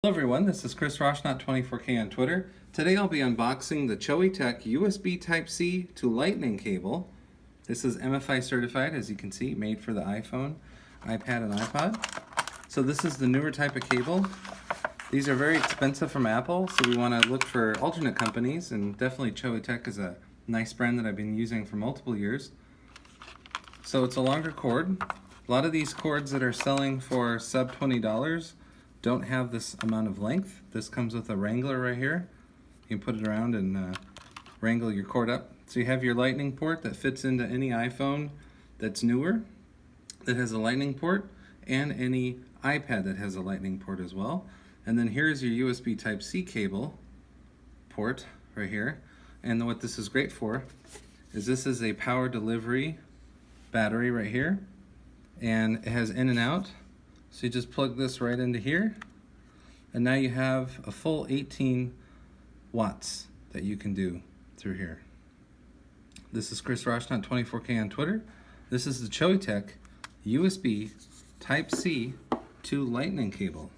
Hello everyone, this is Chris Roshnot24K on Twitter. Today I'll be unboxing the Choetech USB Type-C to Lightning cable. This is MFI certified, as you can see, made for the iPhone, iPad, and iPod. So this is the newer type of cable. These are very expensive from Apple, so we want to look for alternate companies, and definitely Choetech is a nice brand that I've been using for multiple years. So it's a longer cord. A lot of these cords that are selling for sub $20 don't have this amount of length. This comes with a wrangler right here. You can put it around and wrangle your cord up. So you have your lightning port that fits into any iPhone that's newer that has a lightning port, and any iPad that has a lightning port as well. And then here's your USB Type-C cable port right here. And what this is great for is this is a power delivery battery right here, and it has in and out. So you just plug this right into here, and now you have a full 18 watts that you can do through here. This is Chris Roshnot24K on Twitter. This is the Choetech USB Type-C to Lightning cable.